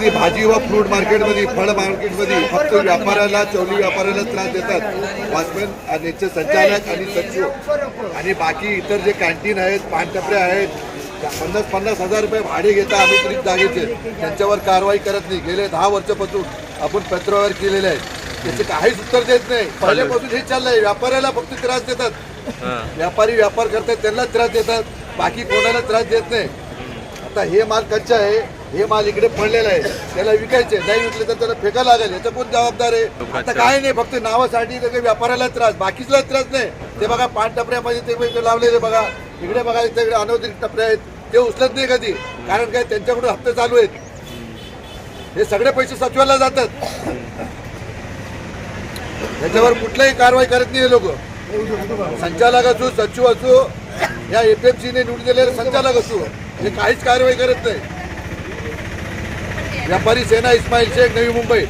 मार्केटमध्ये भाजी व फ्रूट मार्केटमध्ये फळ मार्केटमध्ये फक्त व्यापाऱ्याला चवली व्यापाऱ्याला त्रास देतात वॉचमॅन आणि याचे संचालक आणि सचिव आणि बाकी इतर जे कॅन्टीन आहेत पानटपऱ्या आहेत 50-50 हजार रुपये भाडे घेतात अनुत्रित जागेचे त्यांच्यावर कारवाई करत नाही. गेले 10 वर्षापासून आपण पत्रावर केलेले आहेत त्याचे काहीच उत्तर देत नाही. पहिल्यापासून हे चाललंय व्यापाऱ्याला फक्त त्रास देतात. व्यापारी व्यापार करतात त्यांना त्रास देतात बाकी कोणाला त्रास देत नाही. आता हे माल कच्चा आहे हे माल इकडे पडलेला आहे त्याला विकायचे नाही विकले तर त्याला फेका लागेल याचा कोण जबाबदार आहे. आता काय नाही फक्त नावासाठी व्यापाऱ्याला त्रास बाकीचला त्रास नाही. ते बघा पान टपऱ्यामध्ये ते लावलेले बघा इकडे बघा इकडे अनधिकृत टपरे आहेत ते उचलत नाही कधी कारण काय त्यांच्याकडून हप्ते चालू आहेत. हे सगळे पैसे सचिवाला जातात त्याच्यावर कुठल्याही कारवाई करत नाही हे लोक. संचालक असो सचिव असो या एपीएमसी ने निवडून दिलेले संचालक असो हे काहीच कारवाई करत नाही. व्यापारी सेना इस्माईल शेख नवी मुंबई.